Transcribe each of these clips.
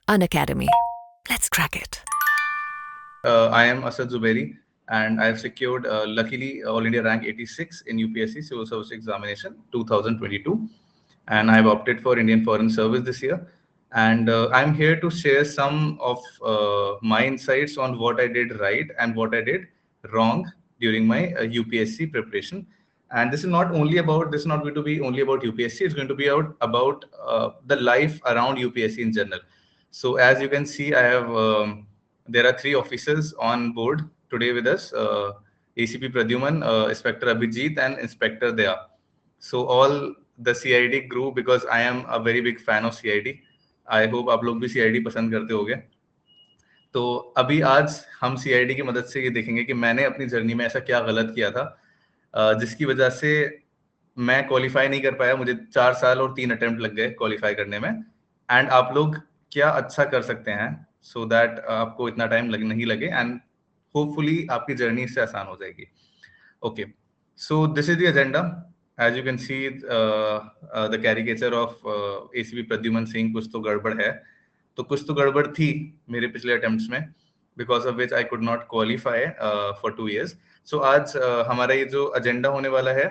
Unacademy. Let's crack it. I am Asad Zubairi, and I have secured, luckily, All India rank 86 in UPSC Civil Service Examination 2022, and I have opted for Indian Foreign Service this year. And I'm here to share some of my insights on what I did right and what I did wrong during my UPSC preparation. And this is not going to be only about UPSC. It's going to be about the life around UPSC in general. So as you can see, there are three officers on board today with us: ACP Pradyuman, Inspector Abhijit, and Inspector Daya. So all the CID grew because I am a very big fan of CID. I hope आप लोग भी CID पसंद करते होगे. तो अभी आज हम CID की मदद से ये देखेंगे कि मैंने अपनी जर्नी में ऐसा क्या गलत किया था जिसकी वजह से मैं क्वालिफाई नहीं कर पाया. मुझे 4 साल और 3 अटेम्प्ट लग गए क्वालिफाई करने में. एंड आप लोग क्या अच्छा कर सकते हैं सो दैट आपको इतना टाइम नहीं लगे एंड होपफुली आपकी जर्नी इससे आसान हो जाएगी. Okay, so this is the agenda. As you can see, the caricature of ACP Pradyuman Singh, कुछ तो गड़बड़ है. तो कुछ तो गड़बड़ थी मेरे पिछले अटेम्प्ट्स में, because of which I could not qualify for 2 years. So आज हमारा ये जो एजेंडा होने वाला है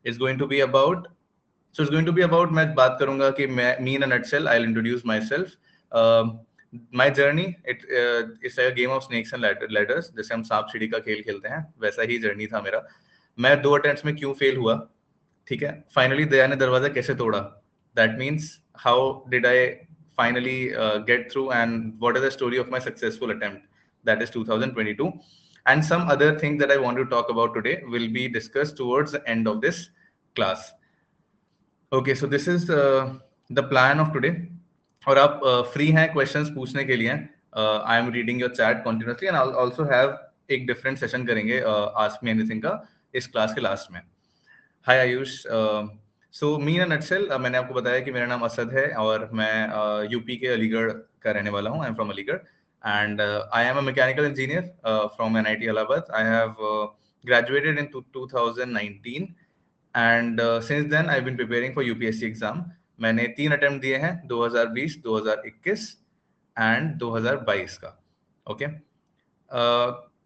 is going to be about. So it's going to be about, मैं बात करूंगा कि me in a nutshell, I'll introduce myself. My journey, it's like a game of snakes and ladders. जैसे हम सांप सीढ़ी का खेल खेलते हैं, वैसा ही जर्नी था मेरा. मैं 2 अटेम्प्ट्स में क्यों फेल हुआ, ठीक है. फाइनली दया ने दरवाजा कैसे तोड़ा, that means how did I finally get through and what is the story of my successful attempt, that is 2022. And some other things that I want to talk about today will be discussed towards the end of this class. Okay, so this is the plan of today. और आप free हैं questions पूछने के लिए. I am reading your chat continuously and I also have एक different session करेंगे ask me anything का इस क्लास के लास्ट में. हाय आयुष. सो मी इन नटसेल, मैंने आपको बताया कि मेरा नाम असद है और मैं यूपी के अलीगढ़ का रहने वाला हूँ. I am from Aligarh and I am a mechanical engineer from NIT Allahabad. I have graduated in 2019 and since then I've been preparing for UPSC exam. मैंने 3 अटेम्प्ट दिए हैं, 2020, 2021 एंड 2022 का. ओके,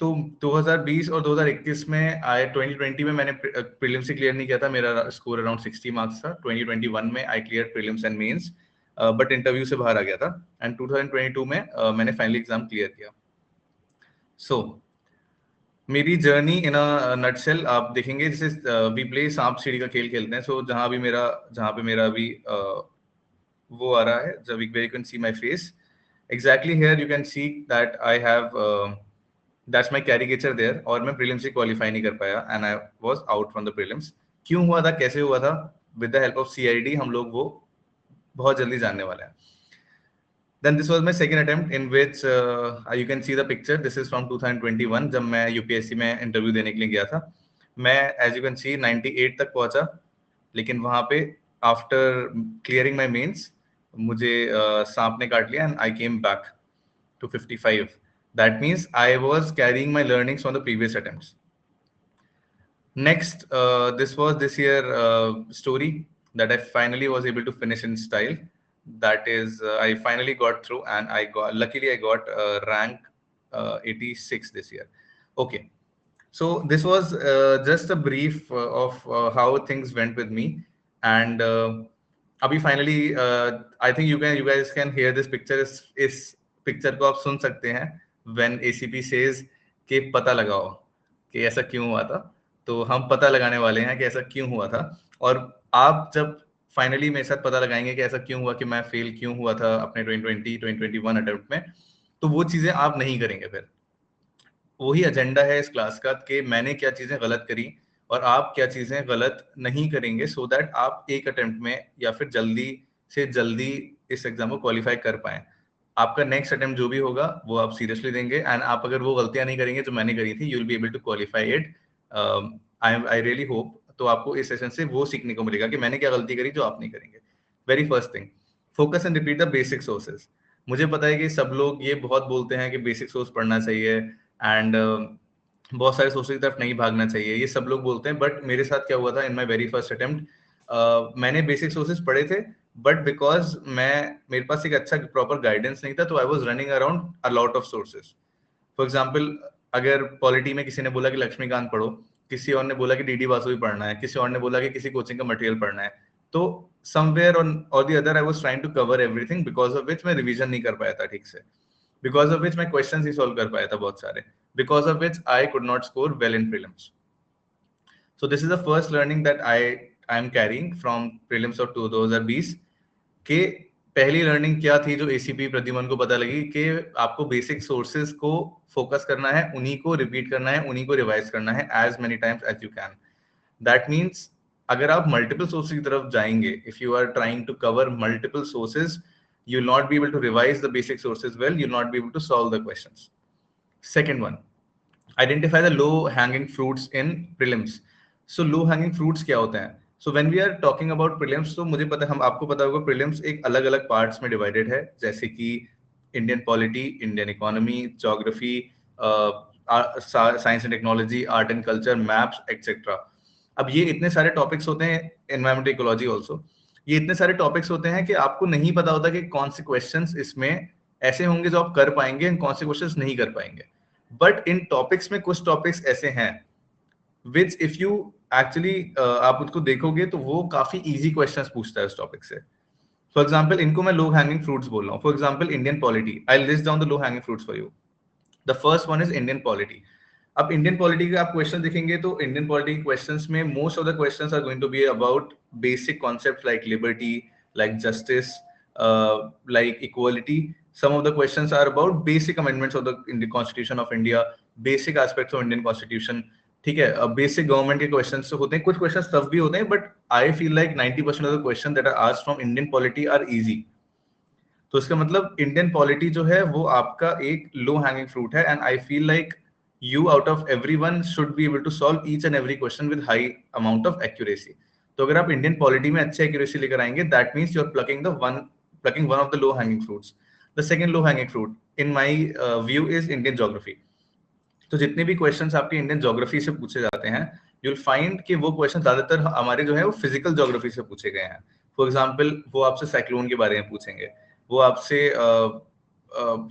तो 2020 और 2021 में 2020 में मैंने प्रीलिम्स ही क्लियर नहीं किया था. मेरा स्कोर अराउंड 60 मार्क्स था. 2021 में I clear prelims and mains but interview से बाहर आ गया था. एंड 2022 में मैंने फाइनल एग्जाम क्लियर किया. सो मेरी जर्नी इन अ नटसेल आप देखेंगे. जैसे वी प्ले सांप सीढ़ी का खेल खेलते हैं. सो जहां पे मेरा अभी वो आ रहा है, जब where you can see my face, exactly here you can see that I have that's my caricature there. और मैं प्रीलिम्स से क्वालिफाई नहीं कर पाया and I was out from the prelims. क्यों हुआ था, कैसे हुआ था, with the help of CID हम लोग वो बहुत जल्दी जानने वाले हैं. Then this was my second attempt in which you can see the picture. This is from 2021 जब मैं UPSC में इंटरव्यू देने के लिए गया था. मैं as you can see 98 तक पहुंचा, लेकिन वहां पे after clearing my mains मुझे सांप ने काट लिया and I came back to 55. That means I was carrying my learnings from the previous attempts. Next, this was this year story that I finally was able to finish in style. That is, I finally got through and luckily I got rank 86 this year. Okay, so this was just a brief of how things went with me. And अभी finally I think you guys can hear this picture. इस picture को आप सुन सकते हैं when ACP says कि पता लगाओ कि ऐसा क्यों हुआ था. तो हम पता लगाने वाले हैं कि ऐसा क्यों हुआ था. और आप जब फाइनली मेरे साथ पता लगाएंगे कि ऐसा क्यों हुआ, कि मैं फेल क्यों हुआ था अपने 2021 अटेम्प्ट में, तो वो चीजें आप नहीं करेंगे. फिर वही एजेंडा है इस क्लास का कि मैंने क्या चीजें गलत करी और आप क्या चीजें गलत नहीं करेंगे, सो दैट आप एक अटेम्प्ट में या फिर जल्दी से जल्दी इस एग्जाम को क्वालिफाई कर पाए. आपका नेक्स्ट अटेम्प्ट जो भी होगा वो आप सीरियसली देंगे एंड आप अगर वो गलतियां नहीं करेंगे जो मैंने करी थी, you will be able to qualify it. I really hope. तो आपको इस सेशन से वो सीखने को मिलेगा कि मैंने क्या गलती करी जो आप नहीं करेंगे. Very first thing, focus and repeat the basic sources. मुझे पता है कि सब लोग ये बहुत बोलते हैं कि बेसिक सोर्स पढ़ना चाहिए एंड बहुत सारे सोर्सेज की तरफ नहीं भागना चाहिए, ये सब लोग बोलते हैं. बट मेरे साथ क्या हुआ था in my very first attempt, मैंने बेसिक सोर्सेज पढ़े थे बट बिकॉज मेरे पास एक अच्छा प्रॉपर गाइडेंस नहीं था, तो I was running around a lot of sources. For example, अगर पॉलिटी में किसी ने बोला कि लक्ष्मीकांत पढ़ो, किसी और ने बोला कि डीडी वासु भी पढ़ना है, किसी और ने बोला कि किसी कोचिंग का मटेरियल पढ़ना है, तो somewhere on or the other I was trying to cover everything, because of which मैं रिवीजन नहीं कर पाया था ठीक से, बिकॉज ऑफ विच मैं क्वेश्चंस ही सॉल्व कर पाया था बहुत सारे, because of which I could not score well in prelims. So this is the first learning that I am carrying from prelims of 2020 कि पहली लर्निंग क्या थी जो एसीपी प्रद्युमन को पता लगी कि आपको बेसिक सोर्सेज को फोकस करना है, उन्हीं को रिपीट करना है, उन्हीं को रिवाइज करना है as many times as you can. That means अगर आप मल्टीपल सोर्सेज की तरफ जाएंगे, if you are trying to cover multiple sources, you will not be able to revise the basic sources well, you will not be able to solve the questions. Second one, identify the low hanging fruits in prelims. So low hanging fruits क्या होते हैं? So when we are talking about prelims, तो मुझे पता, हम आपको पता होगा prelims एक अलग अलग parts में divided है, जैसे कि Indian polity, Indian economy, geography, science and technology, art and culture, maps, etc. अब ये इतने सारे टॉपिक्स होते हैं, environmental ecology also, ये इतने सारे टॉपिक्स होते हैं कि आपको नहीं पता होता कि कौन से क्वेश्चंस इसमें ऐसे होंगे जो आप कर पाएंगे, कौन से क्वेश्चंस नहीं कर पाएंगे. बट इन टॉपिक्स में कुछ टॉपिक्स ऐसे हैं विच इफ यू एक्चुअली आप उसको देखोगे तो वो काफी इजी क्वेश्चंस पूछता है उस टॉपिक से. फॉर एग्जांपल, इनको मैं लो हैंगिंग फ्रूट्स बोल रहा हूँ. For example, Indian polity, I list down the low hanging fruits for you. The first one is Indian polity. अब इंडियन पॉलिटी के आप क्वेश्चन देखेंगे तो इंडियन पॉलिटी के क्वेश्चंस में most of the questions are going to be about basic concepts like liberty, like justice, like equality. Some of the questions are about basic amendments of the Constitution of India, basic aspects of Indian Constitution. ठीक है, basic government के questions होते हैं, कुछ questions tough भी होते हैं, but I feel like 90% of the question that are asked from Indian polity are easy. तो इसका मतलब इंडियन पॉलिटी जो है वो आपका एक लो हैंगिंग फ्रूट है, and I feel like you out of everyone should be able to solve each and every question with high amount of accuracy. तो अगर आप इंडियन पॉलिटी में अच्छे accuracy लेकर आएंगे, that means you are plucking one of the low hanging fruits. The second low hanging fruit in my view is Indian geography. तो जितने भी क्वेश्चंस आपके इंडियन ज्योग्राफी से पूछे जाते हैं, यू विल फाइंड कि वो क्वेश्चन ज्यादातर हमारे जो है वो फिजिकल ज्योग्राफी से पूछे गए हैं. फॉर एग्जांपल, वो आपसे साइक्लोन के बारे में पूछेंगे, वो आपसे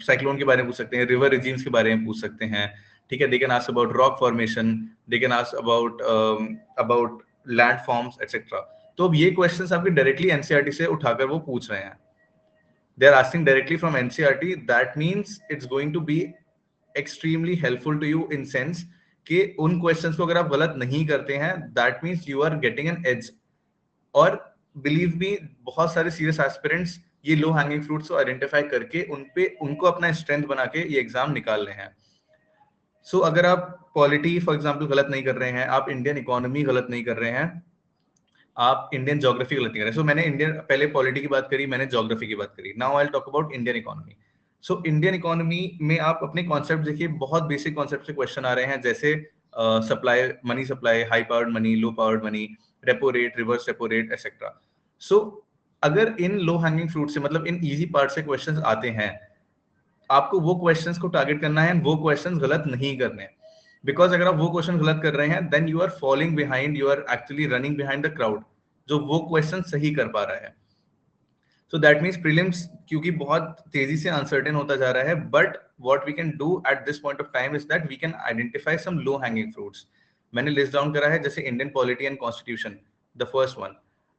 साइक्लोन के बारे में पूछ सकते हैं, रिवर रिजीम्स के बारे में पूछ सकते हैं. ठीक है, they can ask about rock formation, they can ask about land forms etcetera. तो अब ये क्वेश्चंस आपके डायरेक्टली एनसीईआरटी से उठाकर वो पूछ रहे हैं. They are asking directly from NCERT. That means it's going to be extremely helpful to you in sense कि उन questions को अगर आप गलत नहीं करते हैं, that means you are getting an edge. और believe me, बहुत सारे serious aspirants ये low hanging fruits को identify करके उनको अपना strength बना के ये exam निकाल रहे हैं. So अगर आप polity for example गलत नहीं कर रहे हैं, आप Indian economy गलत नहीं कर रहे हैं, आप इंडियन ज्योग्राफी गलत नहीं कर रहे. सो मैंने इंडियन पहले पॉलिटी की बात करी, मैंने ज्योग्राफी की बात करी. Now I will talk about Indian economy. So Indian economy में आप अपने कॉन्सेप्ट देखिए, बहुत बेसिक कॉन्सेप्ट से क्वेश्चन आ रहे हैं, जैसे supply, money supply, high powered money, low powered money, repo rate, reverse repo rate etcetera. So अगर इन लो हैंगिंग फ्रूट से, मतलब इन इजी पार्ट से क्वेश्चंस आते हैं, आपको वो क्वेश्चंस को टारगेट करना है, वो क्वेश्चंस गलत नहीं करने. बिकॉज अगर आप वो क्वेश्चन गलत कर रहे हैं, then you are following behind, you are actually running behind the crowd जो वो क्वेश्चन सही कर पा रहा है. सो दैट मीन्स प्रीलिम्स क्योंकि बहुत तेजी से अनसर्टेन होता जा रहा है, but what we can do at this point of time is that we can identify some low hanging fruits. मैंने लिस्ट डाउन करा है, जैसे Indian polity and constitution, the first one.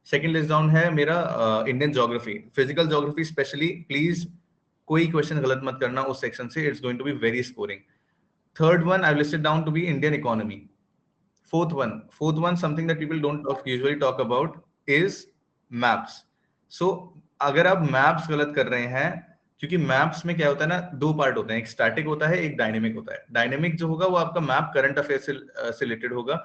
Second list down है मेरा Indian geography, physical geography specially. Please कोई क्वेश्चन गलत मत करना उस सेक्शन से, it's going to be very scoring. Third one I've listed down to be Indian economy. Fourth one, something that people don't usually talk about is maps. So अगर आप maps गलत कर रहे हैं, क्योंकि maps में क्या होता है ना, दो पार्ट होते हैं, एक स्टैटिक होता है, एक डायनेमिक होता है. डायनेमिक जो होगा वो आपका मैप करंट अफेयर से रिलेटेड होगा.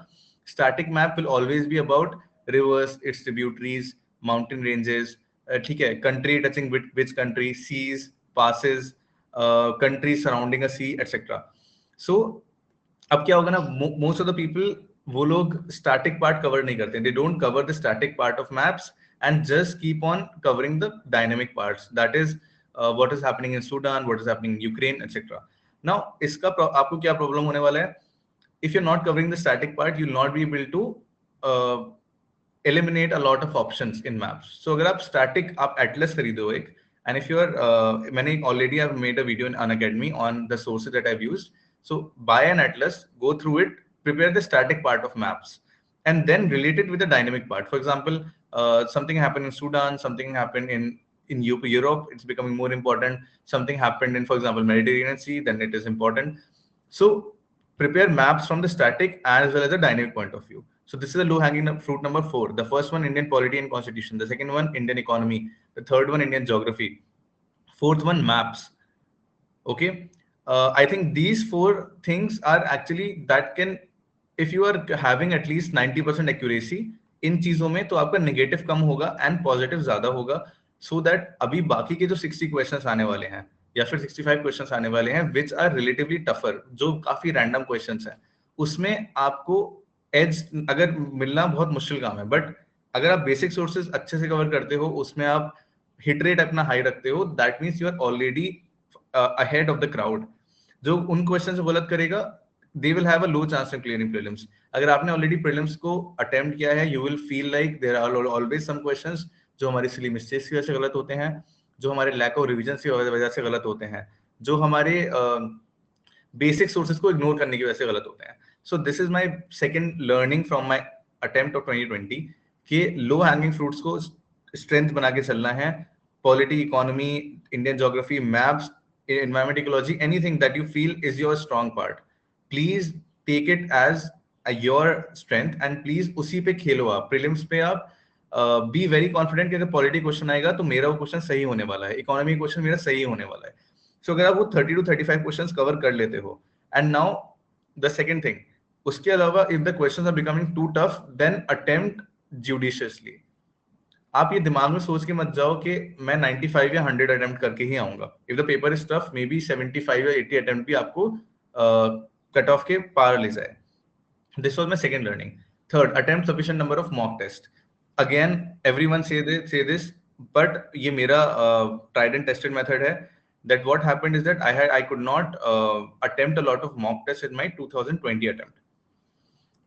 Static map will always be about rivers, its tributaries, mountain ranges, ठीक है, country touching which country, seas, passes, country surrounding a sea etcetera. So अब क्या होगा ना, मोस्ट ऑफ द पीपल वो लोग स्टैटिक पार्ट कवर नहीं करते, they don't cover the static part of maps and just keep on covering the dynamic parts, that is what is happening in Sudan, what is happening in Ukraine etcetera. Now इसका आपको क्या problem होने वाला है, if you are not covering the static part, you will not be able to eliminate a lot of options in maps. So अगर आप static आप atlas खरीदो एक, and if you are मैंने already have made a video in Unacademy on the sources that I've used. So buy an atlas, go through it, prepare the static part of maps, and then relate it with the dynamic part. For example, something happened in Sudan, something happened in Europe, it's becoming more important. Something happened in, for example, Mediterranean Sea, then it is important. So prepare maps from the static as well as the dynamic point of view. So this is the low-hanging fruit number 4. The first one, Indian polity and constitution. The second one, Indian economy. The third one, Indian geography. Fourth one, maps. Okay. I think these 4 things are actually that can, if you are having at least 90% accuracy इन चीजों में, तो आपका negative कम होगा and positive ज्यादा होगा. So that अभी बाकी के जो 60 क्वेश्चंस आने वाले हैं या फिर 65 क्वेश्चंस आने वाले हैं विच आर रिलेटिवली टफर, जो काफी रैंडम क्वेश्चंस हैं, उसमें आपको एज अगर मिलना बहुत मुश्किल काम है. बट अगर आप बेसिक सोर्सेज अच्छे से कवर करते हो, उसमें आप हिट रेट अपना हाई रखते हो, that means you are already ahead of the crowd. जो उन क्वेश्चन को गलत करेगा, they will have a low chance of clearing prelims. अगर आपने already prelims को attempt किया है, you will feel like there are always some questions जो हमारी silly mistakes की वजह से गलत होते हैं, जो हमारे lack of revision की वजह से गलत होते हैं, जो हमारे basic sources को ignore करने की वजह से गलत होते हैं. So this is my second learning from my attempt of 2020 कि low hanging fruits को strength बना के चलना है. Polity, economy, Indian geography, maps, environment ecology, anything that you feel is your strong part, please take it as your strength and please उसी पे खेलो. आप prelims पे आप be very confident कि अगर पॉलिटी क्वेश्चन आएगा तो मेरा वो क्वेश्चन सही होने वाला है, इकोनॉमी क्वेश्चन मेरा सही होने वाला है. सो अगर आप वो 30 to 35 क्वेश्चंस कवर कर लेते हो, and now the second thing, उसके अलावा if the questions are becoming too tough, then attempt judiciously. आप ये दिमाग में सोच के मत जाओ कि मैं 95 या 100 अटेम्प्ट करके ही आऊंगा. If the paper is tough, may be 75 या 80 अटेम्प्ट भी आपको कट ऑफ के पार ले जाए. This was my second learning. Third, attempt sufficient number of mock test. Again everyone says this, but ये मेरा ट्राइड एंड टेस्टेड मेथड है. That what happened is that I could not attempt a lot of mock test in my 2020 attempt.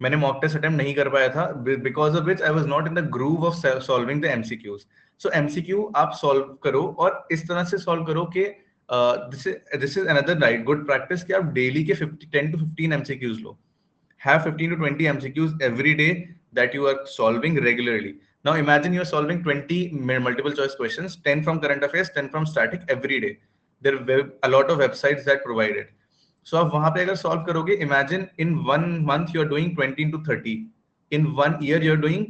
मैंने mock test attempt नहीं कर पाया था because of which I was not in the groove of solving the MCQs. So MCQ आप solve करो और इस तरह से सॉल्व करो कि this is another right good practice कि आप डेली के 10 to 15 MCQs low. Have 15 to 20 MCQs every day that you are solving regularly. Now imagine you are solving 20 multiple choice questions, 10 from current affairs, 10 from static every day. There are a lot of websites that provide it. So आप वहां पे अगर solve करोगे, imagine in 1 month you are doing 20 to 30. In 1 year you are doing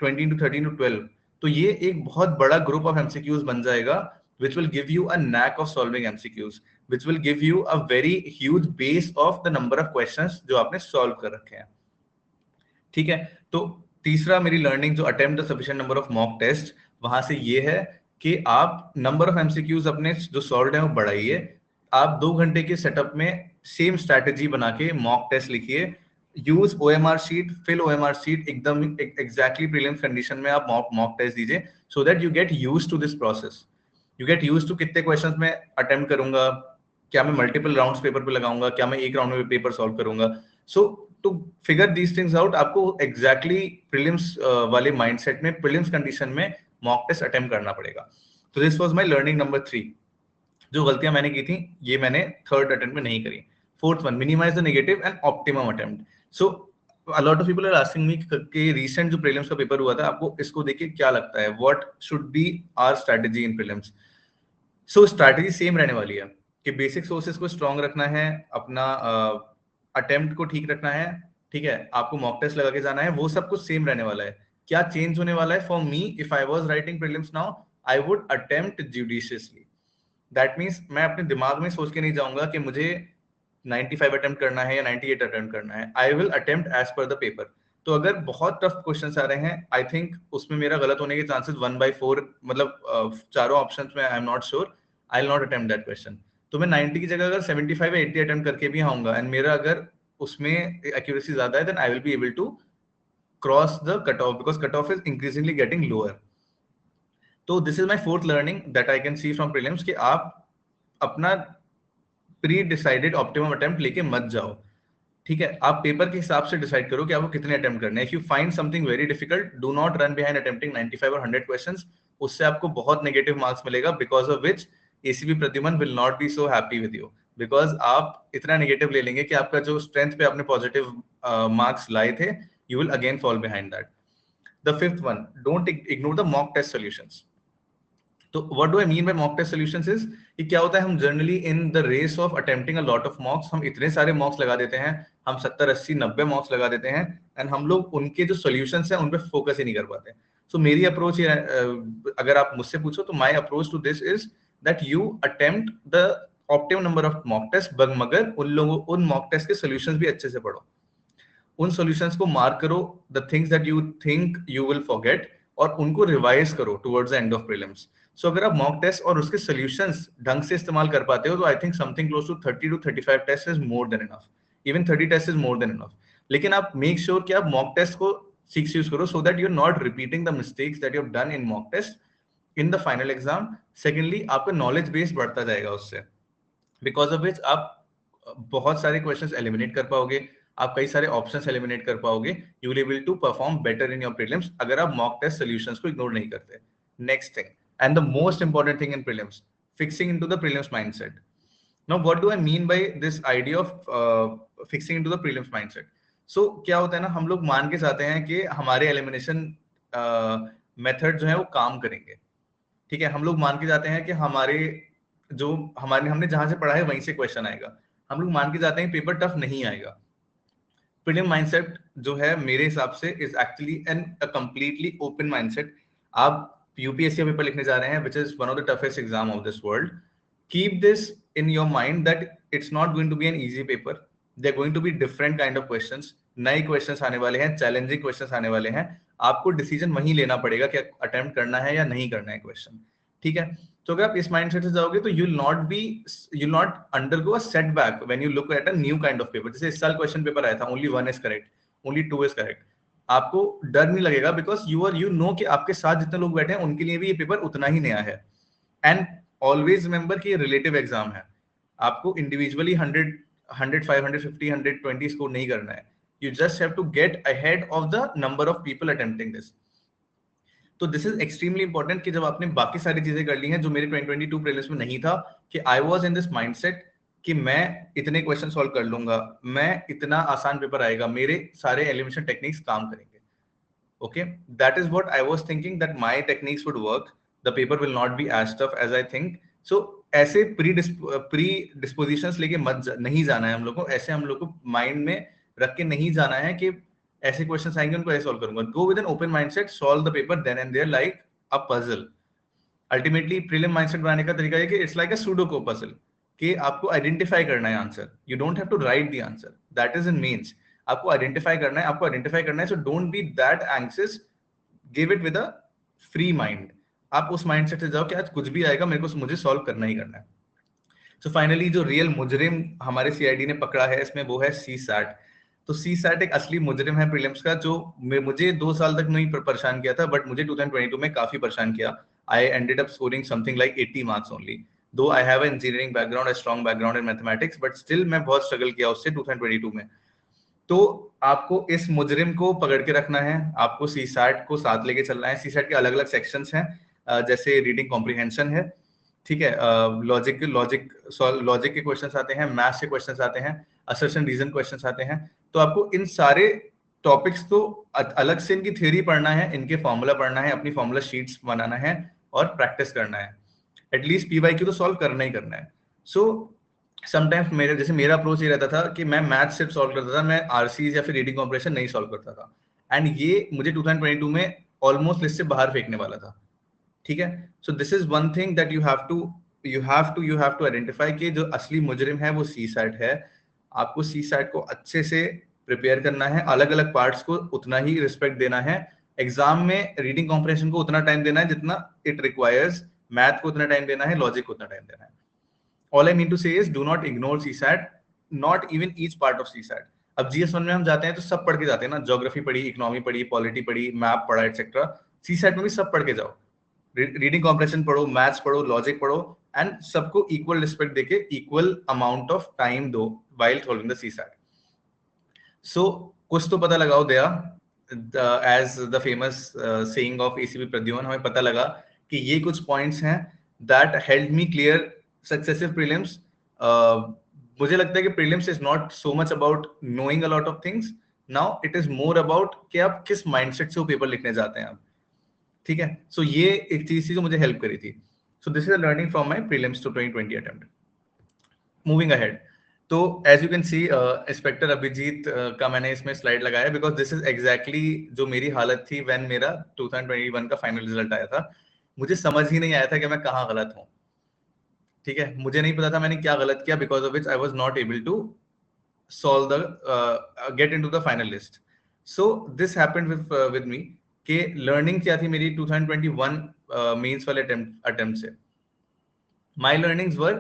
20 to 30 to 12. तो ये एक बहुत बड़ा group of MCQs बन जाएगा, which will give you a knack of solving MCQs, which will give you a very huge base of the number of questions जो आपने solve कर रखे हैं. ठीक है. तो तीसरा मेरी learning जो attempt the sufficient number of mock test, वहां से ये है कि आप number of MCQs अपने जो solved हैं वो बढ़ाइए. आप 2 घंटे के setup में same strategy बना के mock test लिखिए. Use OMR sheet, fill OMR sheet, एकदम exactly prelims condition में आप mock test दीजिए, so that you get used to this process. You get used to कितने क्वेश्चंस मैं अटेम्प्ट करूंगा, क्या मैं मल्टीपल राउंड्स पेपर पे लगाऊंगा, क्या मैं एक राउंड में पेपर सॉल्व करूंगा. So to figure these things out, आपको एग्जैक्टली प्रीलिम्स वाले माइंडसेट में, प्रीलिम्स कंडीशन में मॉक टेस्ट अटेम्प्ट करना पड़ेगा. तो this was my learning number 3. जो गलतियां मैंने की थी ये मैंने थर्ड अटेम्प्ट में नहीं करी. Fourth one, minimize the negative and optimum attempt. So a lot of people are asking me कि recent जो prelims का पेपर हुआ था, आपको इसको देख के क्या लगता है, what should be our strategy in prelims. So strategy same रहने वाली है कि basic sources को strong रखना है, अपना attempt को ठीक रखना है, ठीक है, आपको mock test लगा के जाना है, वो सब कुछ same रहने वाला है. क्या change होने वाला है? For me, if I was writing prelims now, I would attempt judiciously. That means मैं अपने दिमाग में सोच के नहीं जाऊंगा कि मुझे 95 अटेम्प्ट करना है या 98 अटेम्प्ट करना है. I will attempt as per the paper. तो अगर बहुत टफ क्वेश्चंस आ रहे हैं, आई थिंक उसमें मेरा गलत होने के चांसेस 1/4, मतलब चारों ऑप्शंस में I am not sure, I will not attempt that question. तो मैं 90 की जगह अगर 75 या 80 अटेम्प्ट करके भी आऊंगा एंड मेरा अगर उसमें एक्यूरेसी ज्यादा है, then I will be able to cross the cut off, because cut off is increasingly getting lower. तो this is my fourth learning that I can see from prelims कि आप अपना प्री डिसाइडेड ऑप्टिमम अटेम्प्ट लेके मत जाओ. ठीक है, आप पेपर के हिसाब से डिसाइड करो कि आपको कितने अटेम्प्ट करने हैं. If you find something very difficult, do not run behind attempting 95 और 100 क्वेश्चंस. उससे आपको बहुत नेगेटिव मार्क्स मिलेगा, because of which ACB Pradyuman will not B so happy with you, because आप इतना नेगेटिव ले लेंगे कि आपका जो स्ट्रेंथ पे आपने पॉजिटिव मार्क्स लाए थे, you will again fall behind that. The fifth one, don't ignore the mock test solutions. तो what do I mean by mock test solutions is, कि क्या होता है, हम generally in the race of attempting a lot of mocks, हम इतने सारे मॉक्स लगा देते हैं, हम 70 80 90 मॉक्स लगा देते हैं, एंड हम लोग उनके जो सॉल्यूशंस हैं उन पे फोकस ही नहीं कर पाते. सो मेरी अप्रोच ये, अगर आप मुझसे पूछो तो my approach to this is that you attempt the optimum number of mock test, मगर उन मॉक टेस्ट के सॉल्यूशंस भी अच्छे से पढ़ो. उन सॉल्यूशंस को मार्क करो, the things that you think you will forget, और उनको रिवाइज करो towards the end of prelims. So अगर आप मॉक टेस्ट और उसके सॉल्यूशंस ढंग से इस्तेमाल कर पाते हो, तो I think something close to 30 to 35 test is more than enough. Even 30 test is more than enough. लेकिन आप मेक श्योर कि आप मॉक टेस्ट को 6 यूज करो, so that you are not repeating the mistakes that you have done in mock test in the final exam. Secondly, आपका knowledge base बढ़ता जाएगा उससे, बिकॉज ऑफ विच आप बहुत सारे क्वेश्चंस एलिमिनेट कर पाओगे, आप कई सारे ऑप्शंस एलिमिनेट कर पाओगे. You will able to perform better in your prelims अगर आप मॉक टेस्ट सॉल्यूशंस को इग्नोर नहीं करते. Next thing, and the most important thing in prelims, fixing into the prelims mindset. Now what do I mean by this idea of fixing into the prelims mindset? So क्या होता है ना, हम लोग मान के जाते हैं कि हमारे एलिमिनेशन मेथड जो है वो काम करेंगे. ठीक है, हम लोग मान के जाते हैं कि हमने जहां से पढ़ा है वहीं से क्वेश्चन आएगा. हम लोग मान के जाते हैं पेपर टफ नहीं आएगा. प्रीलिम माइंडसेट जो है मेरे हिसाब से is actually a completely open mindset. आप यूपीएससी पेपर लिखने जा रहे हैं, which is one of the toughest exam of this world. Keep this in your mind that it's not going to be an easy paper. There are going to be different kind of questions. नए questions आने वाले हैं, challenging questions आने वाले हैं. आपको decision वहीं लेना पड़ेगा कि attempt करना है या नहीं करना है question. ठीक है, तो अगर आप इस mindset से जाओगे तो you'll not undergo a setback when you look at a new kind of paper. जैसे इस साल question paper आया था, only 1 is correct, only 2 is correct. आपको डर नहीं लगेगा, बिकॉज यू नो कि आपके साथ जितने लोग बैठे हैं उनके लिए भी ये पेपर उतना ही नया है. एंड ऑलवेज रिमेंबर कि ये रिलेटिव एग्जाम है. आपको इंडिविजुअली 100 550 120 स्कोर नहीं करना है. You just have to get ahead of the number of people attempting this. तो दिस इज एक्सट्रीमली इंपॉर्टेंट कि जब आपने बाकी सारी चीजें कर ली हैं जो मेरे 2022 प्रीलिम्स में नहीं था, कि I was in this mindset कि मैं इतने क्वेश्चन सॉल्व कर लूंगा, मैं इतना आसान पेपर आएगा, मेरे सारे एलिमिनेशन टेक्निक्स काम करेंगे. Okay, that is what I was thinking, that my techniques would work, the paper will not be as tough as I think. So ऐसे प्री डिस्पोजिशंस लेके नहीं जाना है हम लोग को. ऐसे हम लोग को माइंड में रख के नहीं जाना है कि ऐसे क्वेश्चंस आएंगे उनको ऐसे सॉल्व करूंगा. Go with an open mindset, solve the paper then and there like a puzzle. Ultimately prelim mindset बनाने का तरीका है कि it's like a sudoku puzzle, कि आपको आइडेंटिफाई करना है answer. You don't have to write the answer, that is in mains. आपको आइडेंटिफाई करना है, so don't be that anxious, give it with a free mind. आप उस माइंडसेट से जाओ कि आज कुछ भी आएगा मुझे सॉल्व करना ही करना है. सो फाइनली जो रियल मुजरिम हमारे सीआईडी ने पकड़ा है इसमें, वो है सीसैट. तो सीसैट एक असली मुजरिम है प्रीलिम्स का, जो मुझे 2 साल तक नहीं परेशान किया था, बट मुझे 2022 में काफी परेशान किया. I ended up scoring something like 80 marks only. Though I have an engineering background, a strong background in mathematics, but still मैं बहुत स्ट्रगल किया उससे 2022 में. तो आपको इस मुजरिम को पकड़ के रखना है, आपको सीसैट को साथ लेके चलना है. सीसैट के अलग अलग सेक्शंस हैं, जैसे रीडिंग कॉम्प्रिहेंशन है, ठीक है, लॉजिक के क्वेश्चंस आते हैं, मैथ्स के क्वेश्चंस आते हैं, असर्शन रीजन क्वेश्चंस आते हैं. तो आपको इन सारे टॉपिक्स को अलग से इनकी थ्योरी पढ़ना है, इनके फॉर्मूला पढ़ना है, अपनी फॉर्मूला शीट्स बनाना है और प्रैक्टिस करना है. एटलीस्ट पीवाईक्यू तो सॉल्व करना ही करना है. सो समटाइम्स मेरा अप्रोच ये रहता था कि मैं मैथ सिर्फ सॉल्व करता था, मैं आरसीज या फिर रीडिंग कॉम्प्रिहेंशन नहीं सॉल्व करता था. एंड ये मुझे 2022 में ऑलमोस्ट लिस्ट से बाहर फेंकने वाला था. ठीक है, so this is one thing that you have to identify कि जो असली मुजरिम है वो सीसैट है. आपको सीसैट को अच्छे से प्रिपेयर करना है, अलग अलग पार्ट्स को उतना ही रिस्पेक्ट देना है. एग्जाम में रीडिंग कॉम्प्रिहेंशन को उतना टाइम देना है जितना इट रिक्वायर्स, मैथ को उतना टाइम देना है, लॉजिक को उतना टाइम देना है. All I mean to say is do not ignore CSAT, not even each part of CSAT. अब GS1 में हम जाते हैं तो सब पढ़ के जाते हैं ना, ज्योग्राफी पढ़ी, इकोनॉमी पढ़ी, पॉलिटी पढ़ी, मैप पढ़ा, एक्सेट्रा. CSAT में भी सब पढ़ के जाओ, रीडिंग कॉम्प्रिहेंशन पढ़ो, मैथ्स पढ़ो, लॉजिक पढ़ो, एंड सबको इक्वल रिस्पेक्ट देके इक्वल अमाउंट ऑफ टाइम दो while solving the CSAT. So कुछ तो पता लगाओ Daya, as the famous saying of ACP Pradyuman, हमें पता लगा कि ये कुछ पॉइंट्स हैं that help me clear successive prelims. मुझे लगता है कि prelims is not so much about knowing a lot of things, now it is more about कि आप किस माइंडसेट से वो पेपर लिखने जाते हैं आप. ठीक है, सो ये एक चीज थी जो मुझे हेल्प करी थी. So this is a learning from my prelims to 2020 attempt. Moving ahead, तो as you can see inspector Abhijeet का मैंने इसमें स्लाइड लगाया बिकॉज दिस इज एग्जैक्टली जो मेरी हालत थी व्हेन मेरा 2021 का फाइनल रिजल्ट आया था. मुझे समझ ही नहीं आया था कि मैं कहाँ गलत हूँ. ठीक है, मुझे नहीं पता था मैंने क्या गलत किया, because of which I was not able to solve the get into the final list. So this happened with me कि learning क्या थी मेरी 2021 मेंस वाले अटेम्प्ट से. My learnings were,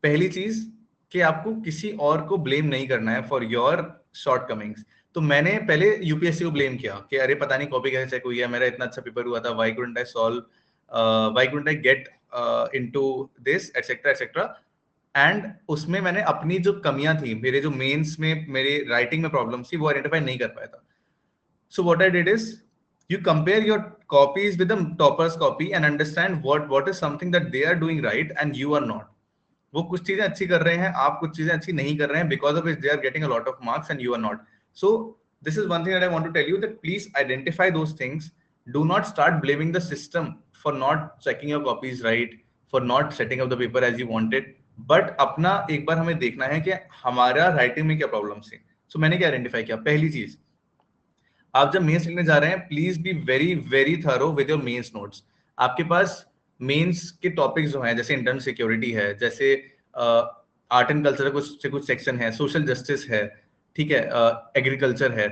पहली चीज कि आपको किसी और को ब्लेम नहीं करना है फॉर योर शॉर्टकमिंग्स. तो मैंने पहले यूपीएससी को ब्लेम किया कि अरे पता नहीं कॉपी कैसे चेक हुई है, मेरा इतना अच्छा पेपर हुआ था, why couldn't I solve, why couldn't I get into this etcetera etcetera. And उसमें मैंने अपनी जो कमियां थी, मेरे जो मेंस में मेरे राइटिंग में प्रॉब्लम थी, वो आइडेंटिफाई नहीं कर पाया था. So what I did is, you compare your copies with the topper's copy and understand what is something that they are doing right and you are not. वो कुछ चीजें अच्छी कर रहे हैं, आप कुछ चीजें अच्छी नहीं कर रहे हैं, because of which they are getting a lot of marks and you are not. So this is one thing that I want to tell you, that please identify those things. Do not start blaming the system for not checking your copies right, for not setting up the paper as you wanted. But अपना एक बार हमें देखना है कि हमारा writing में क्या problem थी. So मैंने क्या आइडेंटिफाई किया, पहली चीज, आप जब मेंस लिखने जा रहे हैं please be very very thorough with your mains notes. आपके पास मेंस के टॉपिक्स जो हैं, जैसे इंटरनल सिक्योरिटी है, जैसे आर्ट एंड कल्चर कुछ सेक्शन है, सोशल जस्टिस है, ठीक है, एग्रीकल्चर है,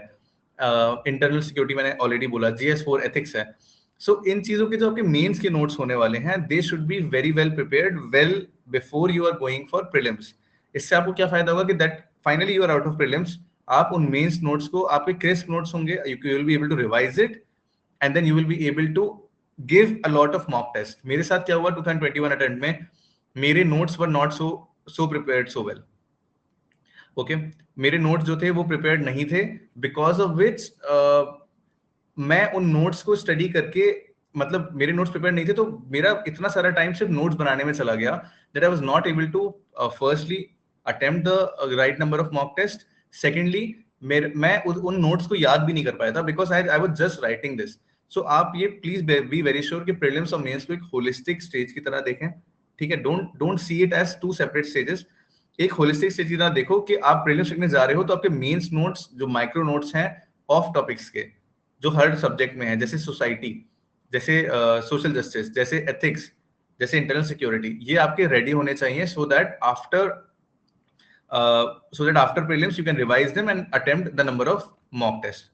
इंटरनल सिक्योरिटी मैंने ऑलरेडी बोला, GS4 एथिक्स है. सो इन चीजों के जो आपके मेंस के नोट्स होने वाले हैं, they should be very well prepared well before you are going for prelims. इससे आपको क्या फायदा होगा कि that finally you are out of prelims, आप उन मेंस नोट्स को, आपके क्रिस्प नोट्स होंगे, you will be able to revise it and then you will be able to give a lot of mock test. मेरे साथ क्या हुआ 2021 attempt में, मेरे notes were not so prepared so well. Okay, मेरे notes जो थे वो प्रिपेयर्ड नहीं थे, बिकॉज ऑफ विच मैं उन नोट्स को स्टडी करके, मतलब मेरे नोट्स प्रिपेयर नहीं थे, तो मेरा इतना सारा टाइम सिर्फ नोट्स बनाने में चला गया that I was not able to firstly attempt the right number of mock test. Secondly मैं उन नोट्स को याद भी नहीं कर पाया था, because I was just writing this. So आप ये प्लीज बी वेरी श्योर कि प्रीलिम्स और मेंस को एक होलिस्टिक स्टेज की तरह देखें. ठीक है, don't see it as two separate stages. एक होलिस्टिक स्टेज की तरह देखो कि आप प्रीलिम्स लिखने जा रहे हो तो आपके मेंस नोट्स जो माइक्रो नोट्स हैं ऑफ टॉपिक्स के, जो हर सब्जेक्ट में है, जैसे सोसाइटी, जैसे सोशल जस्टिस, जैसे एथिक्स, जैसे इंटरनल सिक्योरिटी, ये आपके रेडी होने चाहिए so that after prelims you can revise them and attempt the number of mock test.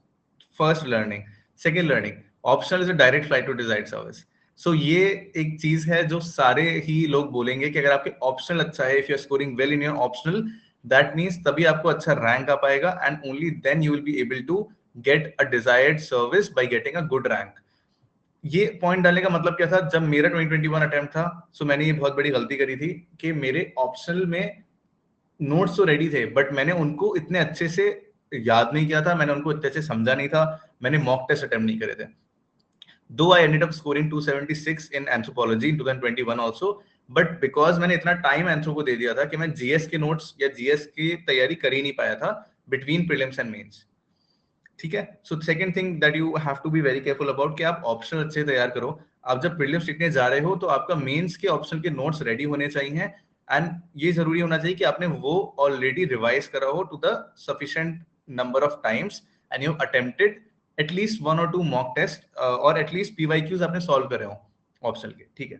First learning. Second learning, optional is a direct flight to desired service. So ये एक चीज है जो सारे ही लोग बोलेंगे कि अगर आपके ऑप्शनल अच्छा है, if you are scoring well in your optional, that means तभी आपको अच्छा रैंक आ पाएगा and only then you will be able to get a desired service by getting a good rank. ये पॉइंट डालने का मतलब क्या था, जब मेरा 2021 अटेम्प्ट था, सो मैंने ये बहुत बड़ी गलती करी थी कि मेरे ऑप्शनल में नोट्स तो रेडी थे, बट मैंने उनको इतने अच्छे से याद नहीं किया था, मैंने उनको इतने अच्छे समझा नहीं था, मैंने मॉक टेस्ट अटेम्प्ट नहीं करे थे. Though I ended up scoring 276 in anthropology in 2021 also, but because मैंने इतना टाइम एंथ्रो को दे दिया था कि मैं जीएस के नोट्स या जीएस की तैयारी कर ही नहीं पाया था बिटवीन प्रीलिम्स एंड मेंस. ठीक है, so second thing that you have to be very careful about कि आप ऑप्शनल अच्छे तैयार करो. आप जब प्रीलिम्स लिखने जा रहे हो तो आपका मेंस के ऑप्शनल के नोट्स रेडी होने चाहिए एंड ये जरूरी होना चाहिए कि आपने वो ऑलरेडी रिवाइज करा हो to the sufficient number of times and you attempted at least 1 or 2 mock test or at least PYQs आपने solve करे हो ऑप्शनल के. ठीक है,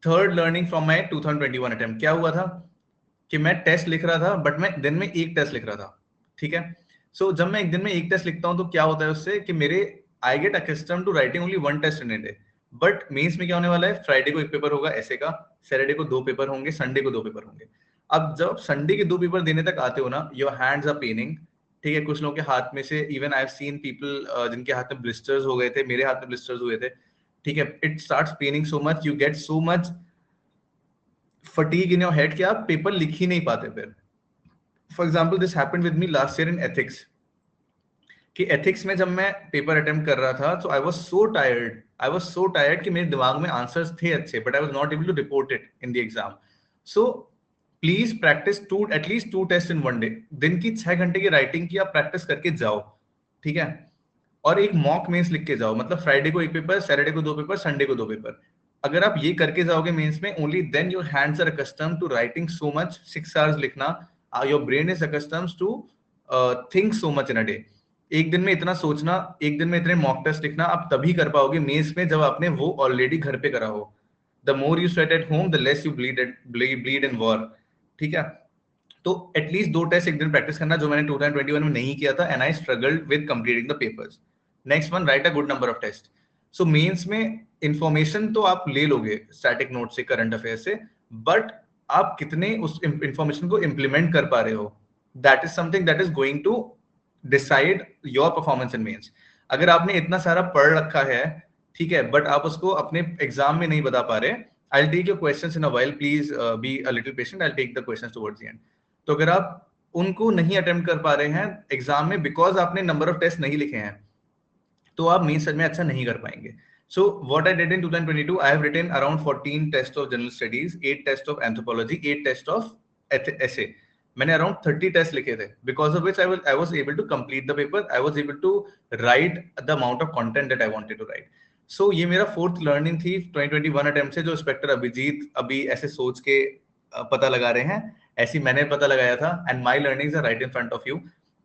third learning from my 2021 attempt क्या हुआ था कि मैं टेस्ट लिख रहा था, बट मैं दिन में एक टेस्ट लिख रहा था. ठीक है, सो जब मैं एक दिन में एक टेस्ट लिखता हूं तो क्या होता है उससे कि मेरे I get accustomed to writing only one test in a day. But mains में क्या होने वाला है, फ्राइडे को एक पेपर होगा ऐसे का, सैटरडे को 2 पेपर होंगे, संडे को 2 पेपर होंगे. अब जब संडे के 2 पेपर देने तक आते हो ना, योर हैंड्स आर पेनिंग. ठीक है, कुछ लोगों के हाथ में से even I have seen people जिनके हाथ में ब्लिस्टर्स हो गए थे, मेरे हाथ में ब्लिस्टर्स हुए थे. ठीक है, it starts paining so much, you get so much fatigue in your head कि आप पेपर लिख ही नहीं पाते. For example this happened with me last year in ethics, कि एथिक्स में जब मैं पेपर अटेम्प्ट कर रहा था, तो आई वाज सो टायर्ड कि मेरे दिमाग में आंसर्स थे अच्छे, but I was not able to report it in the exam. So please practice at least 2 test in 1 day. दिन की 6 घंटे की राइटिंग की आप प्रैक्टिस करके जाओ, ठीक है. और एक मॉक मेंस लिख के जाओ, मतलब फ्राइडे को एक पेपर, सैटरडे को 2 पेपर, संडे को 2 पेपर. अगर आप ये करके जाओगे मेंस में, only then your hands are accustomed to writing so much. 6 hours लिखना, your brain is accustomed to think so much in a day. एक दिन में इतना सोचना, एक दिन में इतने मॉक टेस्ट लिखना आप तभी कर पाओगे मेंस में जब आपने वो ऑलरेडी घर पे करा हो. The more you sweat at home, the less you bleed in war, ठीक है. तो एटलीस्ट 2 टेस्ट एक दिन प्रैक्टिस करना, जो मैंने 2021 में नहीं किया था, and I struggled with completing the papers. Next one, write a good number of test. So mains में इंफॉर्मेशन तो आप ले लोगे स्टैटिक नोट से, करंट अफेयर से, बट आप कितने उस इंफॉर्मेशन को इंप्लीमेंट कर पा रहे हो, that is something that is going to decide your performance in mains. अगर आपने इतना सारा पढ़ रखा है, ठीक है, बट आप उसको अपने एग्जाम में नहीं बता पा रहे, I'll take your questions in a while. Please be a little patient. I'll take the questions towards the end. तो अगर आप उनको नहीं अटेम्प्ट कर पा रहे हैं एग्जाम में बिकॉज आपने नंबर ऑफ टेस्ट नहीं लिखे हैं, तो आप मेंस में अच्छा नहीं कर पाएंगे. So what I did in 2022, I have written around 14 tests of general studies, 8 tests of anthropology, 8 tests of essay. मैंने around 30 tests लिखे थे, because of which I was able to complete the paper. I was able to write the amount of content that I wanted to write. So ये मेरा 4th learning थी 2021 attempt से, जो inspector Abhijit अभी ऐसे सोच के पता लगा रहे हैं, ऐसी मैंने पता लगाया था. And my learnings are right in front of you,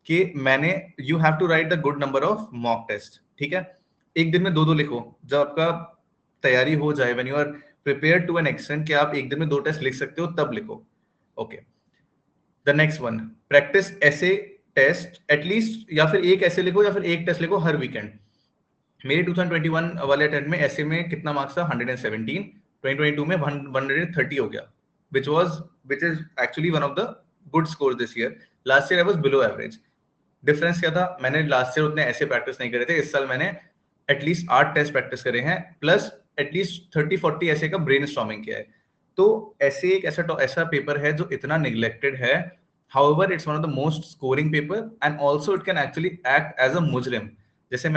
कि मैंने, you have to write the good number of mock test, ठीक है. एक दिन में 2 लिखो, जब आपका तैयारी हो जाए, when you are prepared to an extent कि आप एक दिन में 2 टेस्ट लिख सकते हो, तब लिखो. Okay, the next one, practice ऐसे टेस्ट एटलीस्ट, या फिर एक ऐसे लिखो या फिर एक टेस्ट लिखो हर वीकेंड. मेरे 2021 वाले अटेम्प्ट में ऐसे में कितना मार्क्स था? 117. 2022 में 130 हो गया, which is actually one of the good scores this year. Last year I was below average. Difference क्या था? मैंने लास्ट ईयर उतने ऐसे प्रैक्टिस नहीं करे थे, इस साल मैंने एटलीस्ट 8 टेस्ट प्रैक्टिस करे हैं, प्लस एटलीस्ट 30-40 ऐसे का ब्रेनस्टॉर्मिंग किया है. तो ऐसे एक ऐसा पेपर है जो इतना निग्लेक्टेड है. However, it's one of the most scoring paper, and also it can actually act as a मुजरिम. जैसे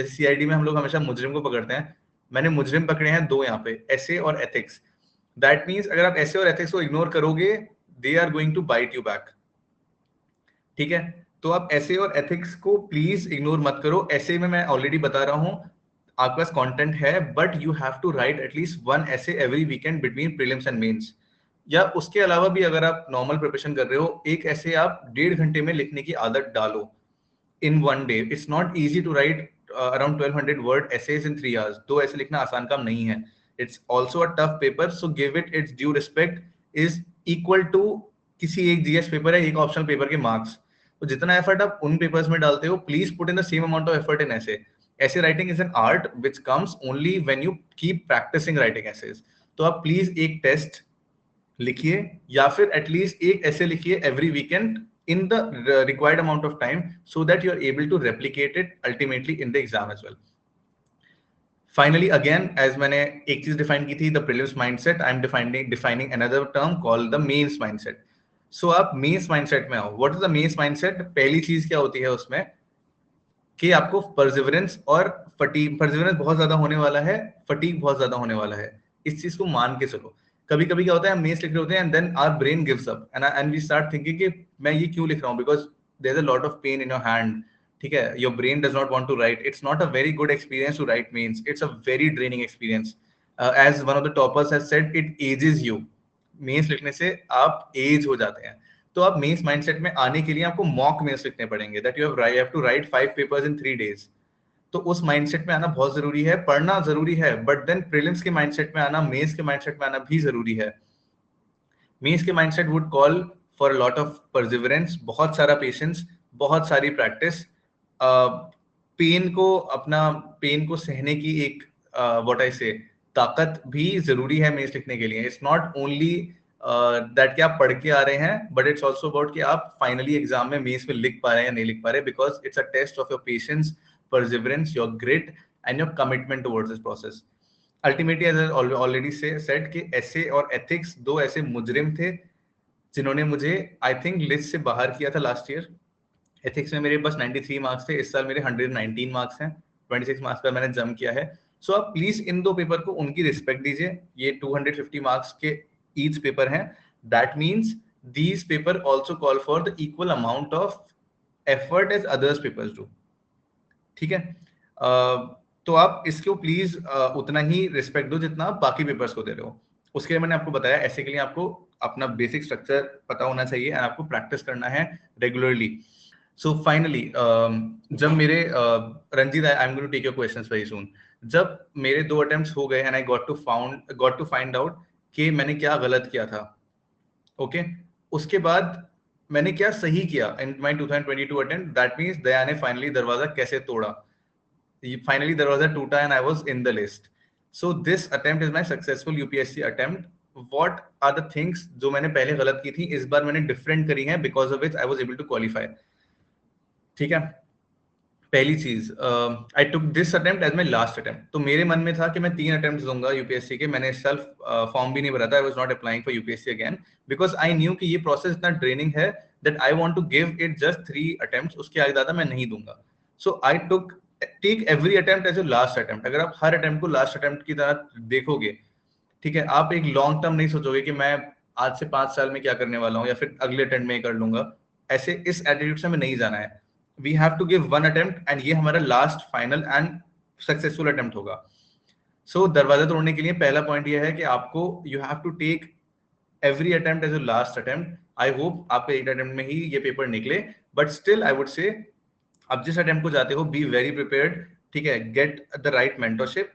सीआईडी में हम लोग हमेशा मुजरिम को पकड़ते हैं, मैंने मुजरिम पकड़े हैं 2 यहाँ पे, ऐसे और एथिक्स. दैट मीन्स अगर आप ऐसे और एथिक्स को इग्नोर करोगे, they are going to bite you back, ठीक है. तो आप ऐसे और एथिक्स को प्लीज इग्नोर मत करो. ऐसे में मैं ऑलरेडी बता रहा हूँ, आपके पास कंटेंट है, but you have to write at least 1 essay every weekend between prelims and mains. या उसके अलावा भी अगर आप नॉर्मल प्रिपरेशन कर रहे हो, एक ऐसे आप 1.5 घंटे में लिखने की आदत डालो in 1 day. It's not easy to write around 1200 word essays in 3 hours. 2 ऐसे लिखना आसान काम नहीं है. It's also a tough paper, so give it its due respect. Is equal to किसी एक GS पेपर है, एक ऑप्शनल पेपर के मार्क्स. तो जितना एफर्ट आप उन पेपर्स में डालते हो, please put in the same amount of effort in essay. Essay writing is an art which comes only when you keep practicing writing essays. तो आप प्लीज एक टेस्ट लिखिए, या फिर एटलीस्ट एक ऐसे लिखिए every weekend in the required amount of time, so that you are able to replicate it ultimately in the exam as well. Finally, again, as मैंने एक चीज डिफाइन की थी, the prelims mindset, I am defining another term called the mains mindset. So आप mains mindset में आओ. What is the mains mindset? पहली चीज क्या होती है उसमें, कि आपको perseverance और fatigue, perseverance बहुत ज्यादा होने वाला है, fatigue बहुत ज्यादा होने वाला है, इस चीज को मान के चलो. कभी कभी क्या होता है, हम मेंस लिख रहे होते हैं, and then our brain gives up, and we start thinking कि मैं ये क्यों लिख रहा हूँ, because there is a lot of pain in your hand, ठीक है. Your brain does not want to write. It's not a very good experience to write mains. It's a very draining experience. As one of the toppers has said, it ages you. Mains लिखने से आप as हो जाते हैं. तो आप mains mindset में आने के लिए आपको मॉक मेंस लिखने पड़ेंगे, that you have to write 5 papers in 3 days. तो उस माइंडसेट में आना बहुत जरूरी है. पढ़ना जरूरी है, बट देन प्रीलिम्स के माइंडसेट में आना, मेंस के माइंडसेट में आना भी जरूरी है. मेंस के mindset would call for a lot of perseverance, बहुत सारा पेशेंस, बहुत सारी प्रैक्टिस, पेन को सहने की एक व्हाट आई से ताकत भी जरूरी है मेंस लिखने के लिए. इट्स नॉट ओनली दैट कि आप पढ़ के आ रहे हैं, बट इट्स ऑल्सो अबाउट कि आप फाइनली एग्जाम में मेंस में लिख पा रहे हैं या नहीं लिख पा रहे, because it's a test of your patience, perseverance, your grit, and your commitment towards this process. Ultimately, as I already said कि ऐसे और ethics 2 ऐसे मुजरिम थे जिन्होंने मुझे आई थिंक लिस्ट से बाहर किया था लास्ट ईयर। एथिक्स में मेरे बस 93 मार्क्स थे, इस साल मेरे 119 मार्क्स हैं, 26 मार्क्स पर मैंने जम किया है। सो आप प्लीज इन 2 पेपर को उनकी रिस्पेक्ट दीजिए। ये 250 मार्क्स के ईच पेपर हैं। That means these paper also call for the equal amount of effort as others papers do। ठीक है, तो आप इसको प्लीज उतना ही रिस्पेक्ट दो जितना आप बाकी पेपर्स को दे रहे हो। उसके लिए मैंने आपको बताया, ऐसे के लिए आपको अपना बेसिक स्ट्रक्चर पता होना चाहिए एंड आपको प्रैक्टिस करना है रेगुलरली। सो फाइनली जब मेरे Ranjeet, I am going to take your questions very soon. जब मेरे 2 अटेम्प्ट्स हो गए and I got to find out कि मैंने क्या गलत किया था, ओके उसके बाद मैंने क्या सही किया in my 2022 attempt, that means Daya ने फाइनली दरवाजा कैसे तोड़ा। फाइनली दरवाजा टूटा and I was in the list. So this attempt is my successful UPSC attempt. What are the things जो मैंने पहले गलत की थी, इस बार मैंने डिफरेंट करी है, because of which I was able to qualify. ठीक है, पहली चीज, I took this attempt as my last attempt. तो मेरे मन में था कि मैं 3 अटेम्प्ट दूंगा यूपीएससी के। मैंने सेल्फ फॉर्म भी नहीं भरा था, I was not applying for UPSC again, because I knew कि ये प्रोसेस इतना ड्रेनिंग है that I want to give it just 3 attempts, उसके आगे ज्यादा मैं नहीं दूंगा। So I take every attempt as a last attempt. अगर आप हर अटेम्प्ट को लास्ट अटेम्प्ट की तरह देखोगे, ठीक है, आप एक लॉन्ग टर्म नहीं सोचोगे कि मैं आज से 5 साल में क्या करने वाला हूँ या फिर अगले अटेम्प्ट में कर लूंगा। ऐसे इस एटीट्यूड से हमें नहीं जाना है। We have to give 1 attempt and ये हमारा last final and successful attempt होगा। सो दरवाजा तोड़ने के लिए पहला पॉइंट ये है कि आपको you have to take every attempt as a last attempt. I hope आपके 8 अटेम्प्ट में ही ये पेपर निकले, बट स्टिल आई वुड से आप जिस अटेम्प्ट को जाते हो बी वेरी प्रिपेयर्ड। ठीक है, get the right mentorship,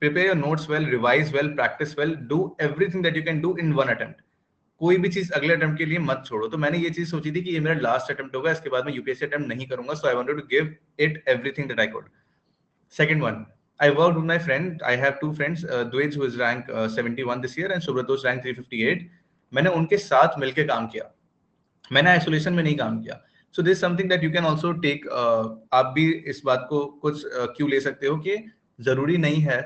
prepare your notes well, revise well, practice well, do everything that you can do in 1 attempt। कोई भी चीज अगले अटेम्प्ट के लिए मत छोड़ो। तो मैंने ये चीज सोची थी कि ये मेरा लास्ट अटेम्प्ट होगा, इसके बाद मैं यूपीएससी अटेम्प्ट नहीं करूंगा। So I wanted to give it everything that I could. Second one, I worked with my friend. I have 2 friends, Dwij who is rank 71 this year and Subratosh rank 358। मैंने उनके साथ मिलकर काम किया, मैंने आइसोलेशन में नहीं काम किया। So this something that you can also take. आप भी इस बात को कुछ क्यों ले सकते हो कि जरूरी नहीं है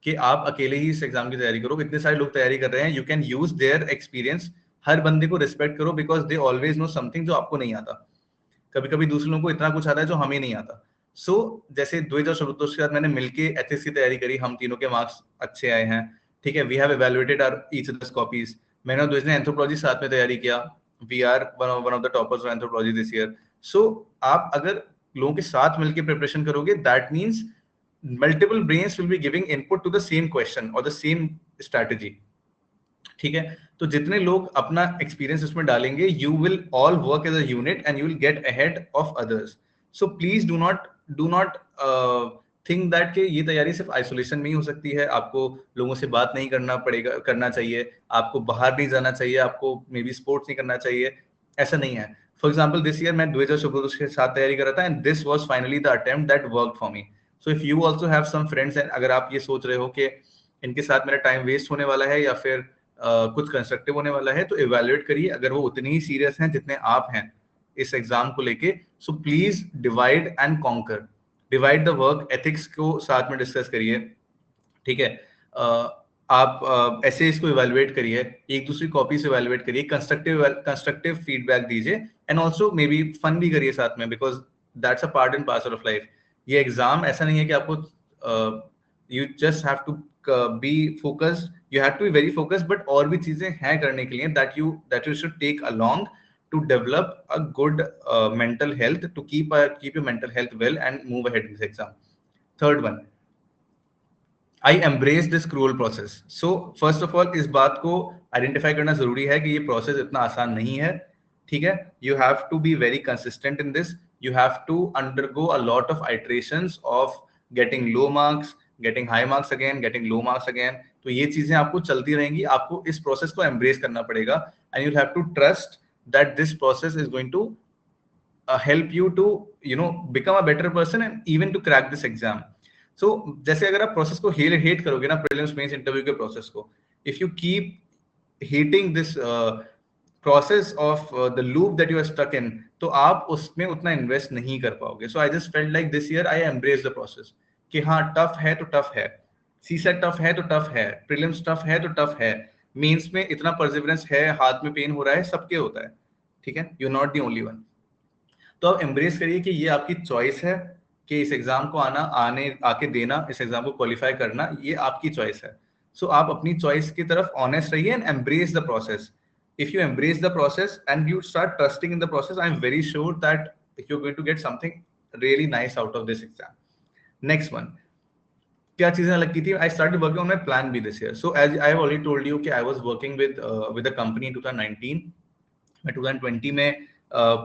कि आप अकेले ही इस एग्जाम की तैयारी करो। इतने सारे लोग तैयारी कर रहे हैं, you can use their experience. हर बंदे को रिस्पेक्ट करो, because they always know something जो आपको नहीं आता। कभी कभी दूसरे लोगों को इतना कुछ आता है जो हमें नहीं आता। सो जैसे द्विज और सुब्रतोष के साथ मैंने मिलके एथिक्स की तैयारी करी, हम तीनों के मार्क्स अच्छे आए हैं। ठीक है, we have evaluated our each others copies. मैंने और द्विज ने एंथ्रोपोलॉजी साथ में तैयारी किया। We are one of the toppers of anthropology this year. So आप अगर लोगों के साथ मिलकर प्रिपरेशन करोगे, that means multiple brains will be giving input to the same question or the same strategy। ठीक है, तो जितने लोग अपना एक्सपीरियंस उसमें डालेंगे, you will all work as a unit and you will get ahead of others. So please do not think that कि ये तैयारी सिर्फ आइसोलेशन में ही हो सकती है। आपको लोगों से बात नहीं करना चाहिए, आपको बाहर नहीं जाना चाहिए, आपको मे बी स्पोर्ट्स नहीं करना चाहिए। ऐसा नहीं है। फॉर एग्जाम्पल दिस ईयर मैं द्विज और सुब्रतोष के साथ तैयारी कर रहा था and this was finally the attempt that work for me. So if you also have some friends and अगर आप ये सोच रहे हो कि इनके साथ मेरा टाइम वेस्ट होने वाला है या फिर कुछ कंस्ट्रक्टिव होने वाला है, तो इवैल्यूएट करिए। अगर वो उतने ही सीरियस हैं जितने आप हैं इस एग्जाम को लेके, so please divide and conquer, divide the work. Ethics को साथ में डिस्कस करिए। ठीक है, आप ऐसे इसको इवैल्यूएट करिए, एक दूसरी कॉपी से इवैल्यूएट करिए, कंस्ट्रक्टिव फीडबैक दीजिए and also may be fun भी करिए साथ में, because that's a part and parcel of life. ये एग्जाम ऐसा नहीं है कि आपको you just have to be focused, you have to be very focused, but और भी चीजें हैं करने के लिए that you should take along to develop a good mental health, to keep your mental health well and move ahead in this exam. Third one, I embrace this cruel process. So first of all, इस बात को identify करना जरूरी है कि ये process इतना आसान नहीं है। ठीक है, you have to be very consistent in this. You have to undergo a lot of iterations of getting low marks, getting high marks again, getting low marks again. तो ये चीजें आपको चलती रहेंगी, आपको इस प्रोसेस को एम्ब्रेस करना पड़ेगा and you'll have to trust that this process is going to help you to become a better person and even to crack this exam. So जैसे अगर आप प्रोसेस को हेट करोगे ना, प्रीलिम्स मेंस इंटरव्यू के process को, if you keep hating this process of the loop that you are stuck in, तो आप उसमें उतना इन्वेस्ट नहीं कर पाओगे. So I just felt like this year I embraced the process कि हाँ टफ है तो टफ है, सीसेट टफ है तो टफ है, प्रीलिम्स टफ है तो टफ है, मेंस में इतना परसिवरेंस है, हाथ में पेन हो रहा है, सबके होता है, ठीक है, you not the only one. तो आप एम्ब्रेस करिए कि ये आपकी चॉइस है कि इस एग्जाम को आके देना, इस एग्जाम को क्वालिफाई करना, ये आपकी चॉइस है। सो आप अपनी चॉइस की तरफ ऑनेस्ट रहिए and embrace the process. If you embrace the process and you start trusting in the process, I am very sure that you are going to get something really nice out of this exam. Next one, क्या चीजें लगती थी? I started working on my plan B this year. So as I have already told you कि I was working with a company in 2019। मैं 2020 में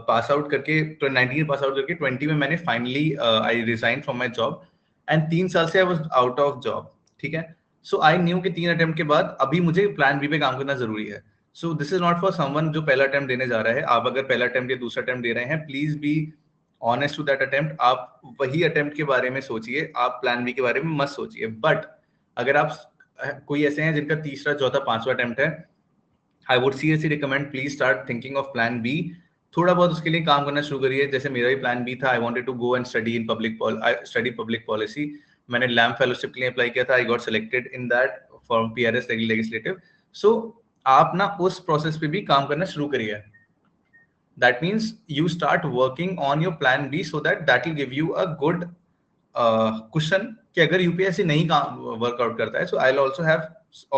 pass out करके, 2019 pass out करके 20 में मैंने finally I resign from my job and 3 साल से I was out of job, ठीक है। सो आई न्यू कि 3 अटेम्प्ट के बाद अभी मुझे प्लान बी पे काम करना जरूरी है। So this is not for someone जो पहला अटेम्प्ट देने जा रहा है। आप अगर पहला अटेम्प्ट या दूसरा अटेम्प्ट दे रहे हैं, please be honest to that attempt. आप वही अटेम्प्ट के बारे में सोचिए, आप प्लान बी के बारे में मत सोचिए। बट अगर आप कोई ऐसे हैं जिनका तीसरा, चौथा, पांचवा अटेम्प्ट है, I would seriously recommend, please start thinking of plan B. थोड़ा बहुत उसके लिए काम करना शुरू करिए। जैसे मेरा भी प्लान बी था, I wanted to go and study in public policy. मैंने लैम्प फेलोशिप के लिए अप्लाई किया था, I got selected in that for PRS legislative. सो आप ना उस प्रोसेस पे भी काम करना शुरू करिए। That means you start working on your plan B so that will give you a good cushion कि अगर यूपीएससी नहीं वर्कआउट करता है, so I'll also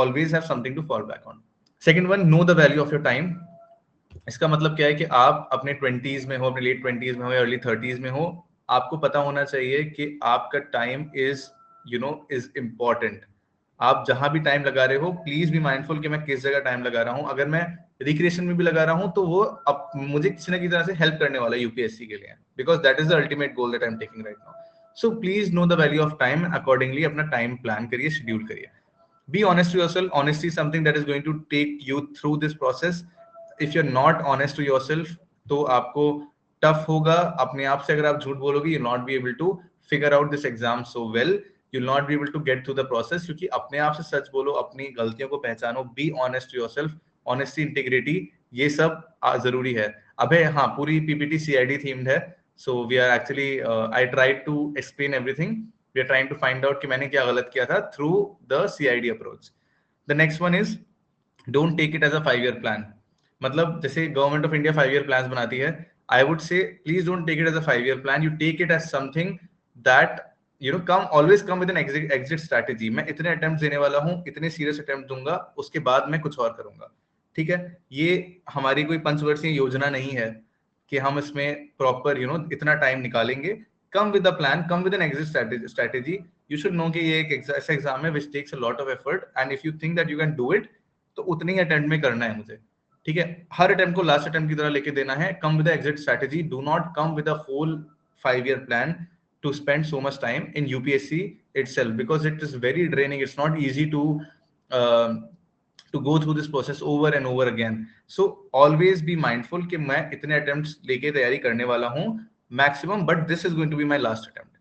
always have something to fall back on. Second one, know the value of your time. इसका मतलब क्या है कि आप अपने 20s में हो, अपने लेट 20s में हो या अर्ली 30s में हो, आपको पता होना चाहिए कि आपका टाइम इज इम्पोर्टेंट। आप जहां भी टाइम लगा रहे हो, प्लीज बी माइंडफुल कि मैं किस जगह टाइम लगा रहा हूं। अगर मैं रिक्रिएशन में भी लगा रहा हूं तो वो मुझे किसी ना किसी तरह से हेल्प करने वाला है यूपीएससी के लिए, because that is the ultimate goal that I am taking right now. So please know the value of time, accordingly अपना टाइम प्लान करिए, शेड्यूल करिए। Be honest to yourself. Honesty is something that is going to take you through this process. If you are not honest to yourself तो आपको tough होगा। अपने आप से अगर आप झूठ बोलोगे, you not be able to figure out this exam so well, you'll not be able to get through the process। क्योंकि अपने आप से सच बोलो, अपनी गलतियों को पहचानो, be honest to yourself. Honesty, integrity, ये सब जरूरी है। अबे हाँ, पूरी पीपीटी सीआईडी थीम्ड है। So we are actually, I tried to explain everything. We are trying to find out कि मैंने क्या गलत किया था through the CID approach. The next one is don't take it as a 5 year plan. मतलब जैसे government of India 5 year plan बनाती है, I would say please don't take it as a 5 year plan. You take it as something that always come with an exit strategy। मैं इतने attempt देने वाला हूँ, इतने सीरियस अटेम्प्ट दूंगा, उसके बाद मैं कुछ और करूंगा, ठीक है। ये हमारी कोई पंचवर्षीय योजना नहीं है कि हम इसमें प्रॉपर इतना टाइम निकालेंगे। Come with the plan, come with an exit strategy. You should know कि ये एक ऐसा एग्जाम है which takes a lot of effort, and if you think that you can do it, तो उतनी ही अटेम्प्ट में करना है मुझे, ठीक है। हर अटेम्प्ट को लास्ट अटेम्प्ट की तरह लेके देना है। Come with exit strategy, do not come with a full 5 year plan to spend so much time in UPSC itself, because it is very draining. It's not easy to go through this process over and over again. So always be mindful कि मैं इतने attempts लेके तैयारी करने वाला हूँ maximum, but this is going to be my last attempt.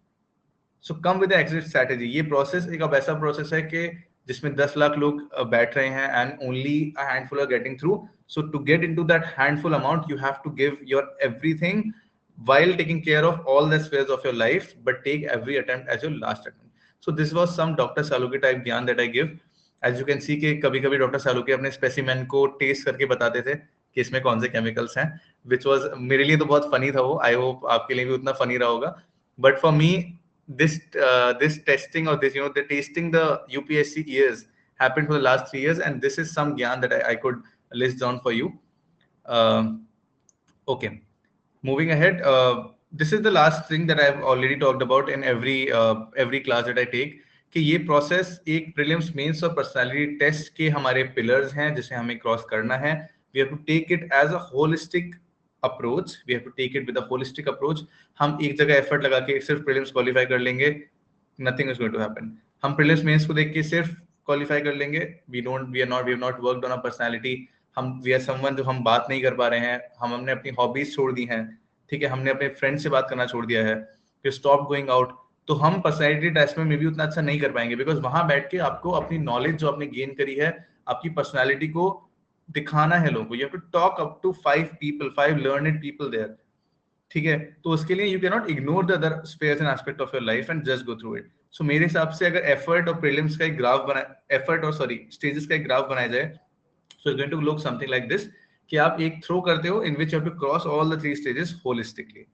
So come with the exit strategy। ये process एक अब ऐसा process है कि जिसमें 10 लाख लोग बैठ रहे हैं and only a handful are getting through. So to get into that handful amount, you have to give your everything while taking care of all the spheres of your life, but take every attempt as your last attempt. So this was some Dr. Saluki type ज्ञान that I give. As you can see कि कभी-कभी doctor सालुके अपने specimen को test करके बताते थे कि इसमें कौन से केमिकल्स हैं, which was मेरे लिए तो बहुत फनी था वो। आई होप आपके लिए भी उतना फनी रहा होगा। But for me, this testing or this the tasting the UPSC years happened for the last 3 years, and this is some ज्ञान that I could list down for you. Okay. Moving ahead, this is the last thing that I've already talked about in every class that I take, कि ये process एक prelims, mains और personality test के हमारे pillars हैं जिसे हमें cross करना है। We have to take it as a holistic approach. We have to take it with a holistic approach. हम एक जगह एफर्ट लगा के सिर्फ प्रीलिम्स क्वालिफाई कर लेंगे, nothing is going to happen. हम प्रीलिम्स मेंस को देख के सिर्फ क्वालिफाई कर लेंगे, we have not worked on a personality. We are someone जो हम बात नहीं कर पा रहे हैं, हमने अपनी हॉबीज छोड़ दी हैं, ठीक है, हमने अपने फ्रेंड से बात करना छोड़ दिया है, फिर स्टॉप गोइंग आउट, तो हम पर्सनैलिटी टेस्ट में भी उतना अच्छा नहीं कर पाएंगे। बिकॉज वहां बैठ के आपको अपनी नॉलेज जो आपने गेन करी है, आपकी पर्सनैलिटी को दिखाना है लोगों को। You have to talk up to 5 learned people there, ठीक है। तो उसके लिए you can not ignore the other spheres and aspect of your life and just go through it. So मेरे हिसाब से अगर एफर्ट और प्रीलिम्स का एक ग्राफ स्टेजेस का एक ग्राफ बनाया जाए, So it's going to look something like this कि आप एक throw करते हो in which you have to cross all the 3 stages holistically.